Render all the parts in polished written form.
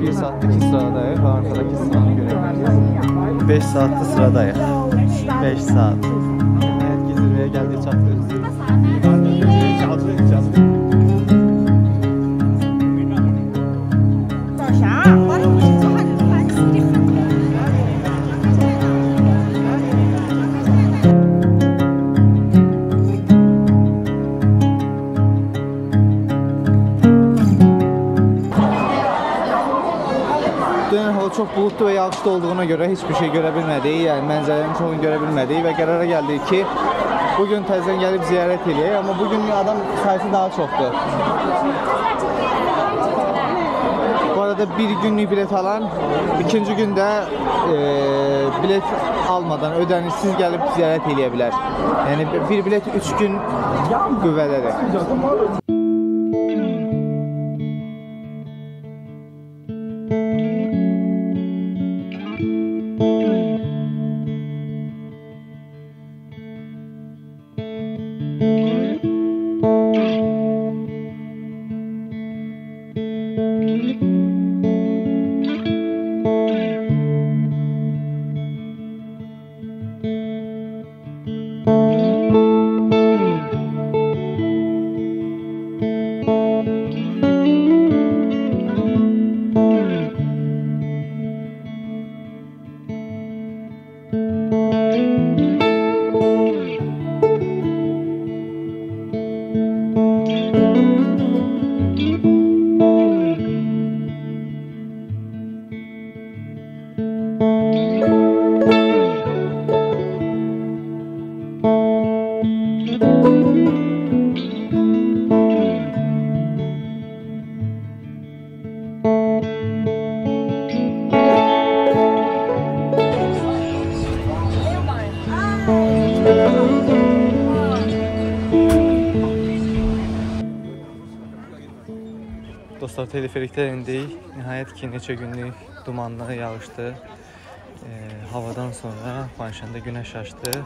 1 saatlik sıradayıq. Arkadakı sıranı görəbilirsiniz. 5 saatli sıradayıq. 5 saat. Evet, Gizirvəyə gəldik, çatdıq. Çox buludlu və yağışlı olduğuna görə heç bir şey görə bilmədik, yəni mənzərənin çoxunu görə bilmədik və qərara gəldik ki, bugün təzədən gəlib ziyarət edək, amma bugün adam sayısı daha çoxdur. Bu arada bir günlük bilet alan, ikinci gündə bilet almadan ödənişsiz gəlib ziyarət edə bilər. Yəni bir bilet 3 gün qüvvədədir. Dostlar, teleferikdə indik. Nəhayət ki, neçə günlük dumanlı, yağışdı. Havadan sonra Xuanşəndə günəş açdı.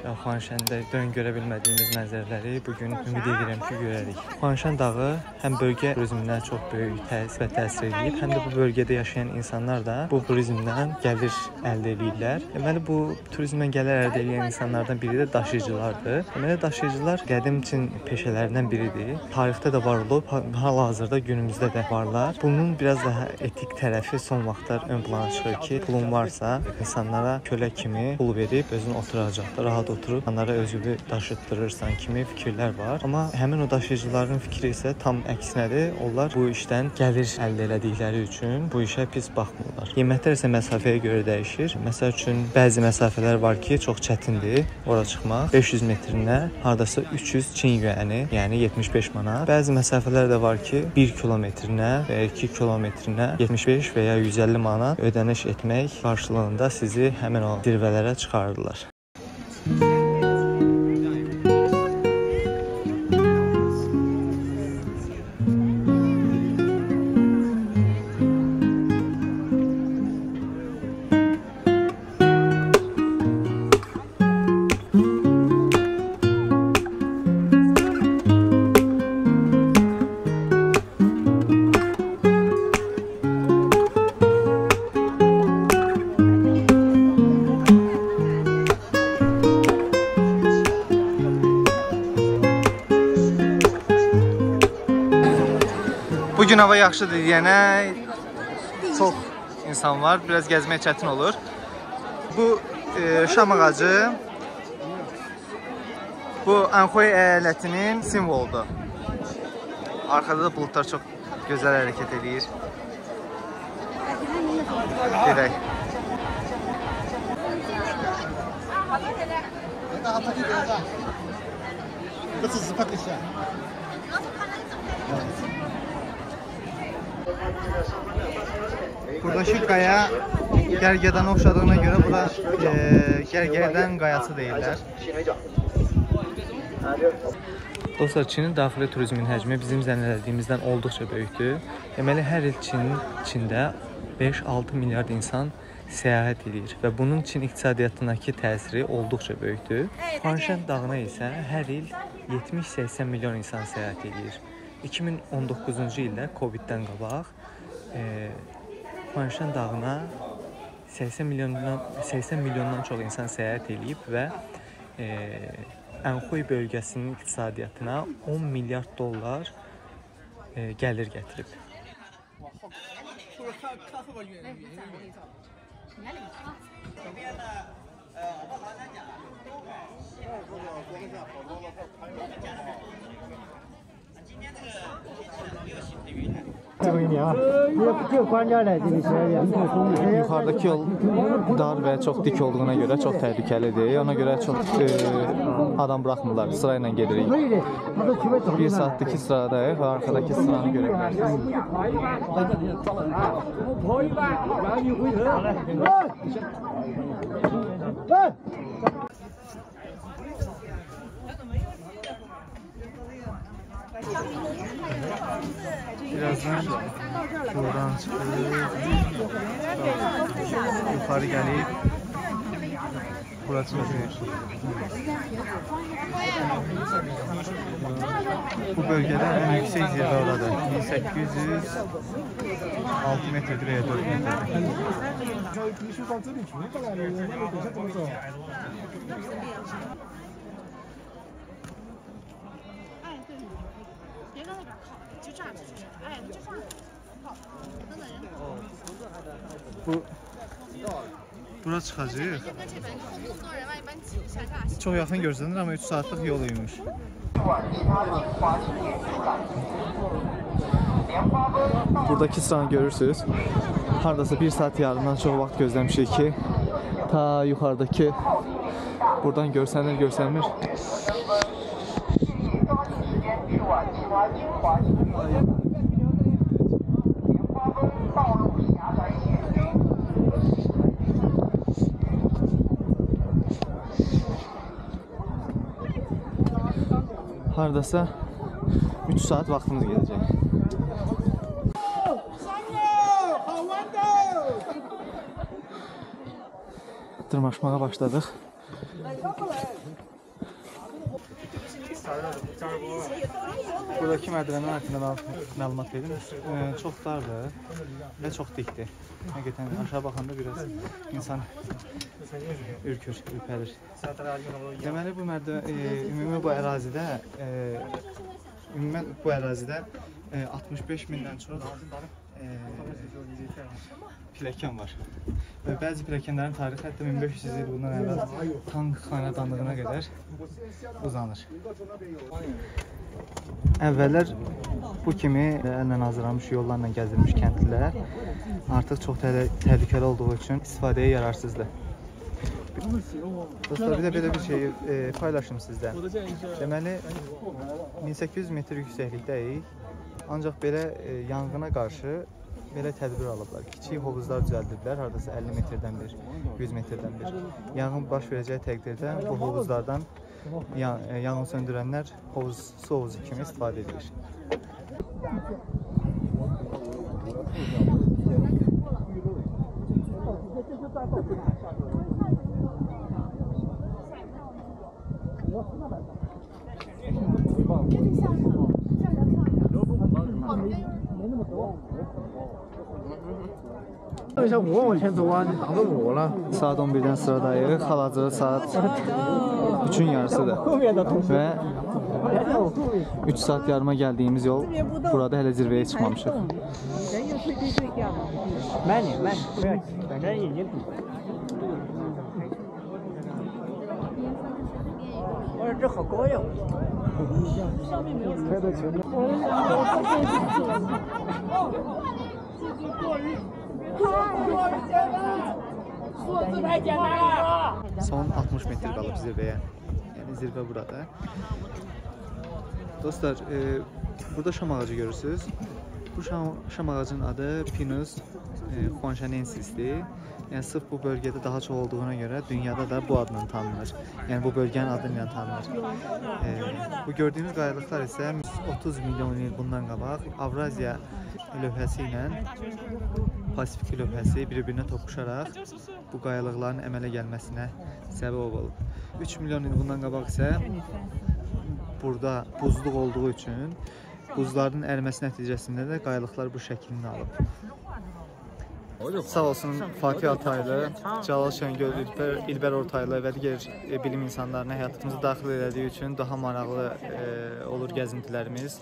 Və Xuanşəndə dön görə bilmədiyimiz mənzərələri bugün ümid edirəm ki, görərik. Xuanşən dağı həm bölgə turizminə çox böyük təsir edir, həm də bu bölgədə yaşayan insanlar da bu turizmdən gəlir əldə edirlər. Deməli, bu turizmdən gəlir əldə edən insanlardan biri də daşıyıcılardır. Deməli, daşıyıcılar qədim Çin peşələrindən biridir. Tarixdə də var olub, hal-hazırda günümüzdə də varlar. Bunun biraz daha etik tərəfi son vaxtlar ön plana çıxır ki, pulun varsa insanlara kölə kimi pul verib özünü oturacaqdır, rahat oturub onlara özünü daşıtdırırsan kimi fikirlər var. Amma həmin o daşıyıcıların fikri isə tam əksinədir. Onlar bu işdən gəlir əldə elədikləri üçün bu işə pis baxmırlar. Qiymətlər isə məsafəyə görə dəyişir. Məsəl üçün bəzi məsafələr var ki, çox çətindir ora çıxmaq. 500 metrinə hardasa 300 Çin yuanı, yəni 75 manat. Bəzi məsafələr də var ki, 1 kilometrinə və 2 kilometrinə 75 və ya 150 manat ödəniş etmək qarşılığında sizi həmin o zirvələrə çıxarırlar. Bugün hava yaxşıdır deyənə çox insan var, biraz gəzmək çətin olur. Bu şam ağacı, bu Anhui əyalətinin simvoludur. Arkada da buludlar çox gözəl hərəkət edir. Gedək. Buradakı qaya Gərgədan'a oxşadığına görə bura Gərgədan qayası deyirlər. Dostlar, Çinin daxili turizmin həcmi bizim zənn etdiyimizdən olduqca böyükdür. Deməli, hər il Çində 5-6 milyard insan səyahət edir və bunun Çin iqtisadiyyatındakı təsiri olduqca böyükdür. Xuanşən dağına isə hər il 70-80 milyon insan səyahət edir. 2019-cu ildə Covid-dən qabaq Xuanshan dağına 80 milyondan çox insan səyahət edib və Anhui bölgəsinin iqtisadiyyatına 10 milyard dollar gəlir gətirib. Yuxarıdakı yol dar və çox dik olduğuna görə çox təhlükəlidir. Ona görə çox adam buraxmırlar. Sırayla gedirik. 1 saatlik sıradayıq və arxadakı sıranı görə bilərsiniz. Birazdan buradan çıxıb yuxarı gəlib bura çıxacaq. Bu bölgədə ən yüksək zirvə orada 1806 metrdir ya 4 metrdir. Bura çıxacaq. Çox yaxın görsənir, amma 3 saatlıq yol imiş. Buradakı sıranı görürsünüz. Hardasa 1 saat yarımdan çox vaxt gözləmişik ki, ta yuxarıdakı buradan görsənmir. Hardasa 3 saat vaxtımız gedəcək. Dırmaşmağa başladıq. Buradakı mərdivenlər haqqında məlumat verin. Çox dardır və çox dikdir. Həqiqətən aşağı baxanda biraz insan ürpərir. Deməli ümumi bu ərazidə 65 mindən çox pilləkən var. Və bəzi pilləkənlərin tarixi hətta 1500 il bundan əvvəl Tang xanədanlığına qədər uzanır. Əvvəllər bu kimi əllə hazırlanmış yollarla gəzilmiş kəndlilər artıq çox təhlükəli olduğu üçün istifadəyə yararsızdır. Dostlar, bir də belə bir şey paylaşım sizdə. Deməli, 1800 metr yüksəklikdəyik, ancaq belə yanğına qarşı belə tədbir alıblar. Kiçik hovuzlar düzəldiblər, haradasa 50 metrdən bir, 100 metrdən bir. Yanğın baş verəcəyi təqdirdə bu hovuzlardan yanğın söndürənlər su hovuzu kimi istifadə edilir. Saat 11-dən sıradayıq. Hal-hazırda saat 3-ün yarısıdır. Və 3 saat yarıma gəldiyimiz yol burada hələ zirvəyə çıxmamışıq. Son 60 metr qalıb zirvəyə. Yəni zirvə burada. Dostlar, burada şam ağacı görürsünüz. Bu şam ağacının adı Pinus xuanshanensisdir. Yəni sırf bu bölgədə daha çox olduğuna görə dünyada da bu adla tanınır. Yəni bu bölgənin adı ilə tanınır. Bu gördüyünüz qayalıqlar isə 30 milyon il bundan qabaq Avraziya lövhəsi ilə Pasifik lövhəsi bir-birinə toqquşaraq bu qayalıqların əmələ gəlməsinə səbəb olub. 3 milyon il bundan qabaq isə burada buzluq olduğu üçün buzların əriməsi nəticəsində də qayalıqlar bu şəklini alıb. Sağ olsun Fatih Altaylı, Cəlal Şəngöl, İlbər Ortaylı və digər bilim insanlarını həyatımıza daxil elədiyi üçün daha maraqlı olur gəzintilərimiz.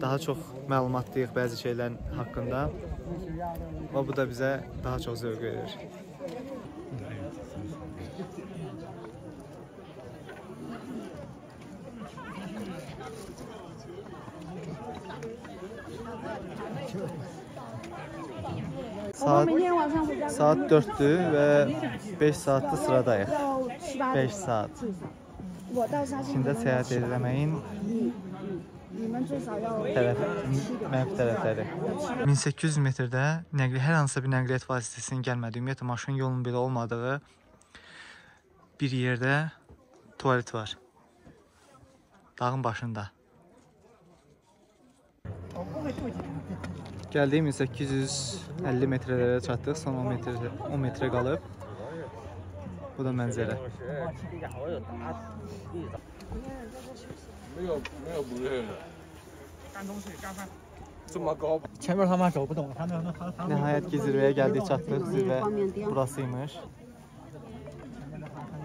Daha çox məlumatlıyıq bəzi şeylərin haqqında. Və bu da bizə daha çox zövq verir. Saat 4'dür və 5 saatdır sıradayıq. 5 saat. İçində səyahət eləməyin mənfi tərəfləri. 1800 metrdə hər hansısa bir nəqliyyat vasitəsinin gəlmədiyi, ümumiyyətlə maşın yolunun belə olmadığı bir yerdə tualet var. Dağın başında. Gəldiyim 850 metrələrə çatdıq, son 10 metrə qalıb. Bu da mənzərə. 前面他妈走不动，他那。 Nəhayət ki zirvəyə gəldik, çatdıq. Zirvə burasıymış.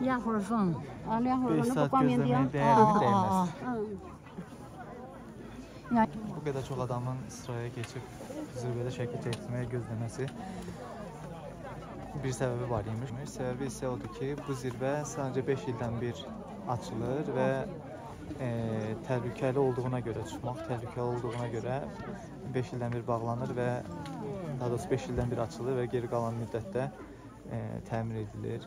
练会儿风啊，练会儿 5 那个 saat 光明顶。 gözləməyə dəyərmi dəyməz. 嗯。 Bu qədər çox adamın sıraya keçib zirvədə şəkil çəkdirməyə gözləməsi bir səbəbi var imiş. Səbəbi isə odur ki, bu zirvə sadəcə 5 ildən bir açılır və təhlükəli olduğuna görə, çıxmaq təhlükəli olduğuna görə 5 ildən bir bağlanır və daha doğrusu 5 ildən bir açılır və geri qalan müddətdə təmir edilir.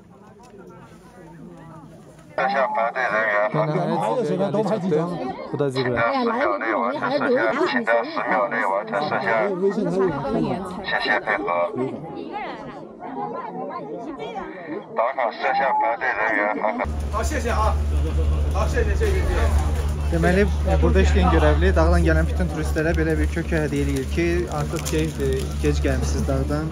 Bu da zirvə. 打卡摄像排队人员好，谢谢啊，好，谢谢。 Deməli, burada işləyən görevli dağdan gələn bütün turistlərə belə bir kökə hədiyyə edir ki, artıq gec gəlmişsiniz dağdan.